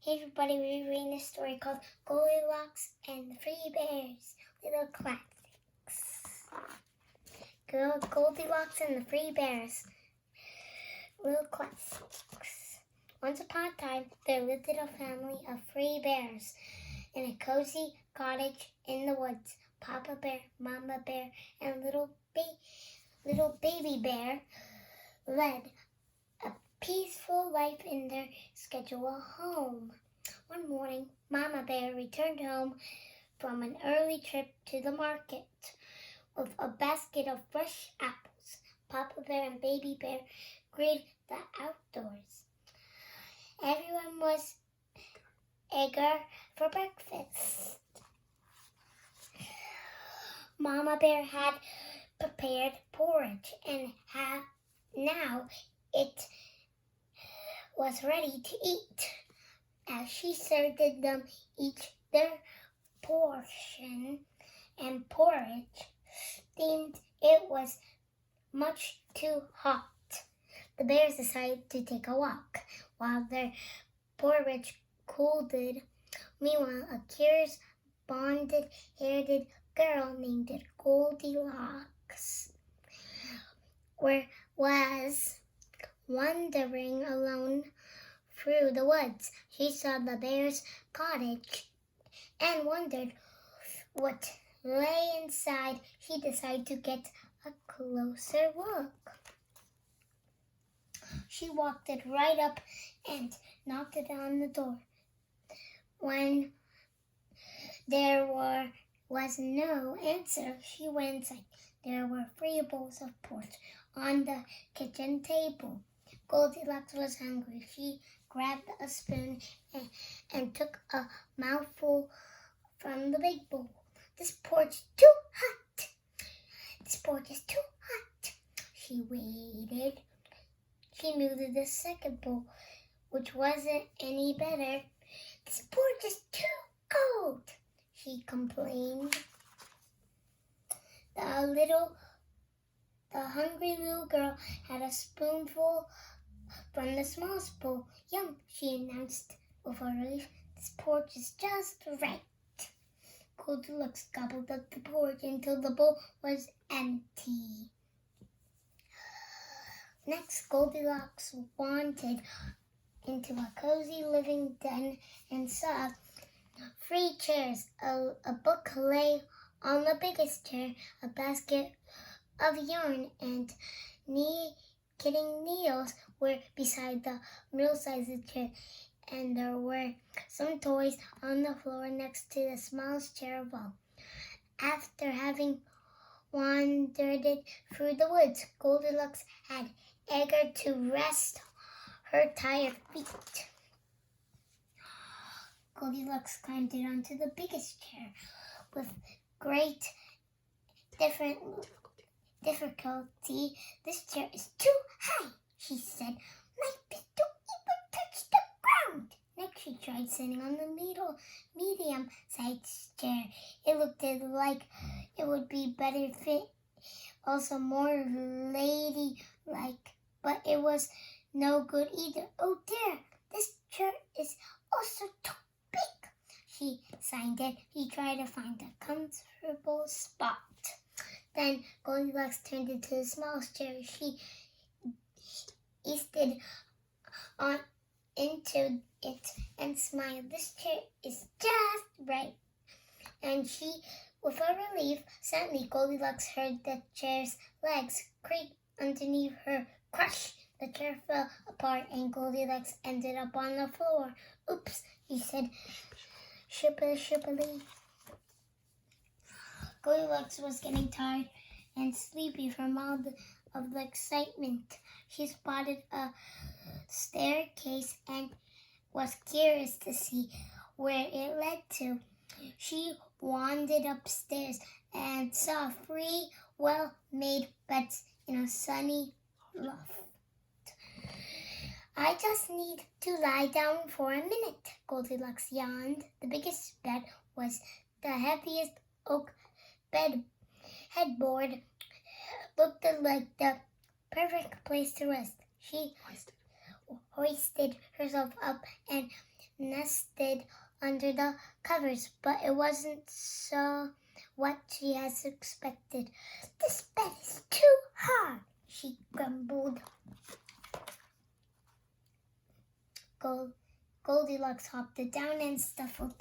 Hey everybody, we're reading a story called Goldilocks and the Three Bears, Little Classics. Goldilocks and the Three Bears, Little Classics. Once upon a time, there lived a family of three bears in a cozy cottage in the woods. Papa Bear, Mama Bear, and little baby bear led a peaceful life in their scheduled home. One morning, Mama Bear returned home from an early trip to the market with a basket of fresh apples. Papa Bear and Baby Bear greeted the outdoors. Everyone was eager for breakfast. Mama Bear had prepared porridge and now it was ready to eat. As she served them each their portion and porridge seemed it was much too hot. The bears decided to take a walk while their porridge cooled. Meanwhile, a curious blonde-haired girl named Goldilocks was wandering alone through the woods. She saw the bear's cottage and wondered what lay inside. She decided to get a closer look. She walked it right up and knocked it on the door. When there was no answer, she went inside. There were 3 bowls of porridge on the kitchen table. Goldilocks was hungry. She grabbed a spoon and took a mouthful from the big bowl. This porridge is too hot. This porridge is too hot. She waited. She moved to the second bowl, which wasn't any better. This porridge is too cold, she complained. The hungry little girl had a spoonful from the smallest bowl. Yum, she announced with a relief. This porridge is just right. Goldilocks gobbled up the porridge until the bowl was empty. Next, Goldilocks wandered into a cozy living den and saw 3 chairs. A book lay on the biggest chair, a basket of yarn and knitting needles were beside the middle-sized chair, and there were some toys on the floor next to the smallest chair of all. After having wandered through the woods, Goldilocks had eager to rest her tired feet. Goldilocks climbed onto the biggest chair with great difficulty. This chair is too high, she said. My feet don't even touch the ground. Next, she tried sitting on the medium-sized chair. It looked like it would be better fit, also more ladylike, but it was no good either. Oh dear, this chair is also too big, she sighed. She tried to find a comfortable spot. Then Goldilocks turned into the smallest chair. She eased into it and smiled. This chair is just right. And she, with a relief, suddenly Goldilocks heard the chair's legs creak underneath her. Crush! The chair fell apart and Goldilocks ended up on the floor. Oops, she said, shippily. Goldilocks was getting tired and sleepy from all of the excitement. She spotted a staircase and was curious to see where it led to. She wandered upstairs and saw 3 well-made beds in a sunny loft. I just need to lie down for a minute, Goldilocks yawned. The biggest bed was the heaviest oak headboard. Looked like the perfect place to rest. She hoisted herself up and nested under the covers, but it wasn't so what she has expected. "This bed is too hard," she grumbled. Goldilocks hopped down and shuffled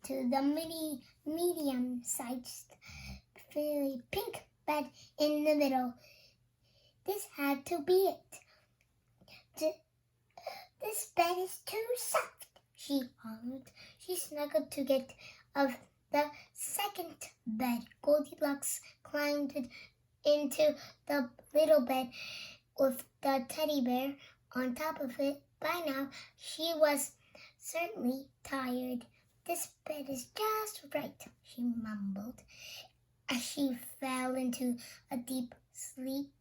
to the medium-sized pink bed in the middle. This had to be it. "This bed is too soft," she hollered. She snuggled to get of the second bed. Goldilocks climbed into the little bed with the teddy bear on top of it. By now, she was certainly tired. "This bed is just right," she mumbled as she fell into a deep sleep.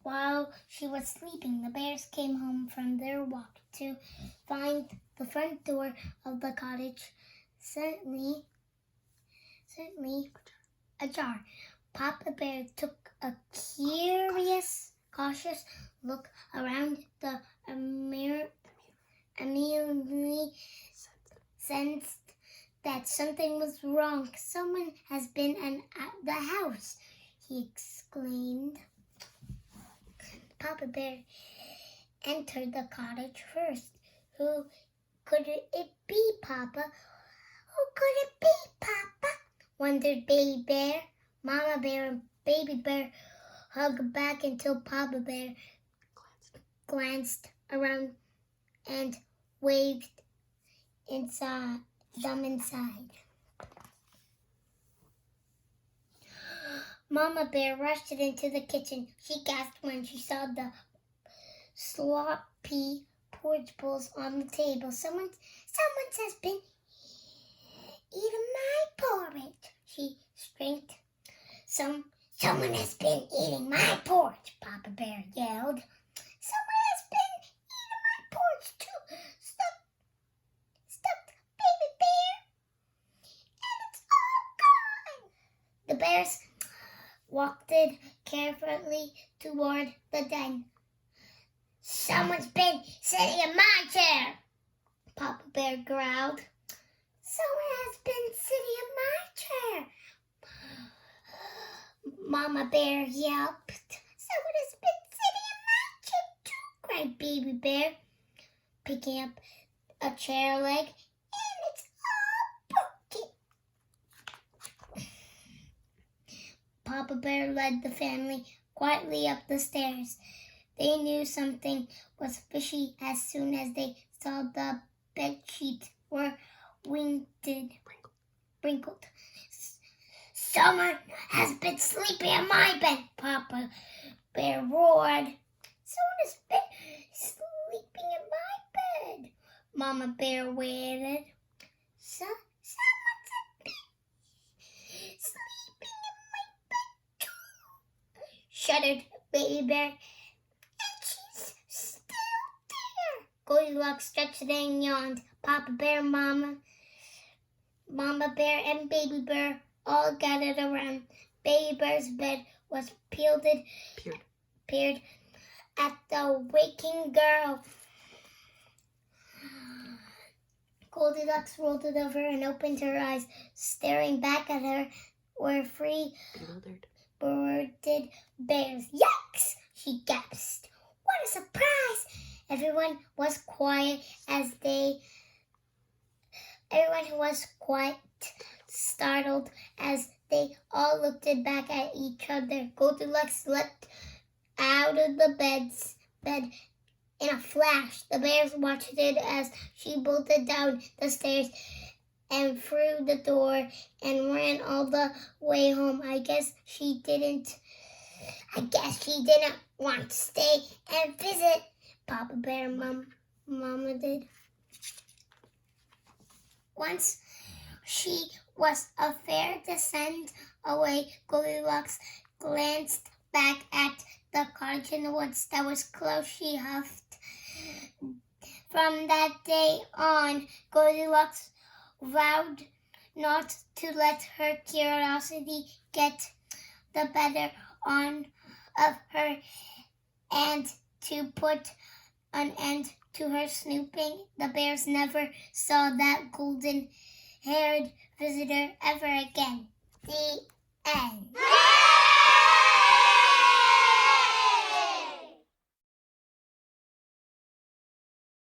While she was sleeping, the bears came home from their walk to find the front door of the cottage certainly ajar. Papa Bear took a cautious look around the immediately sensed that something was wrong. "Someone has been at the house," he exclaimed. Papa Bear entered the cottage first. "Who could it be, Papa? Who could it be, Papa?" wondered Baby Bear. Mama Bear and Baby Bear hugged back until Papa Bear glanced around and waved them inside. Mama Bear rushed into the kitchen. She gasped when she saw the sloppy porridge bowls on the table. Someone has been eating my porridge," she shrieked. Someone has been eating my porridge," Papa Bear yelled. "Someone has been eating my porridge too," stuck Baby Bear. "And it's all gone." The bears walked carefully toward the den. "Someone's been sitting in my chair," Papa Bear growled. "Someone has been sitting in my chair," Mama Bear yelped. "Someone has been sitting in my chair too," cried Baby Bear, picking up a chair leg. "And it's all broken." Papa Bear led the family quietly up the stairs. They knew something was fishy as soon as they saw the bed sheets were wrinkled. "Someone has been sleeping in my bed," Papa Bear roared. "Someone has been sleeping in my bed," Mama Bear waited. Someone's been sleeping in my bed too," shuddered Baby Bear. "And she's still there." Goldilocks stretched and yawned. Papa Bear, Mama Bear, and Baby Bear all gathered around. Baby Bear's bed was peered at the waking girl. Goldilocks rolled it over and opened her eyes. Staring back at her were three bewildered bears. "Yikes!" she gasped. "What a surprise!" Everyone was quite startled as they all looked back at each other. Goldilocks leapt out of the bed in a flash. The bears watched it as she bolted down the stairs and through the door and ran all the way home. I guess she didn't want to stay and visit, Papa Bear and Mama did. Once she was a fair descent away, Goldilocks glanced back at the cottage in the woods that was close. She huffed. From that day on, Goldilocks vowed not to let her curiosity get the better of her, and to put an end to her snooping, the bears never saw that golden-haired visitor ever again. The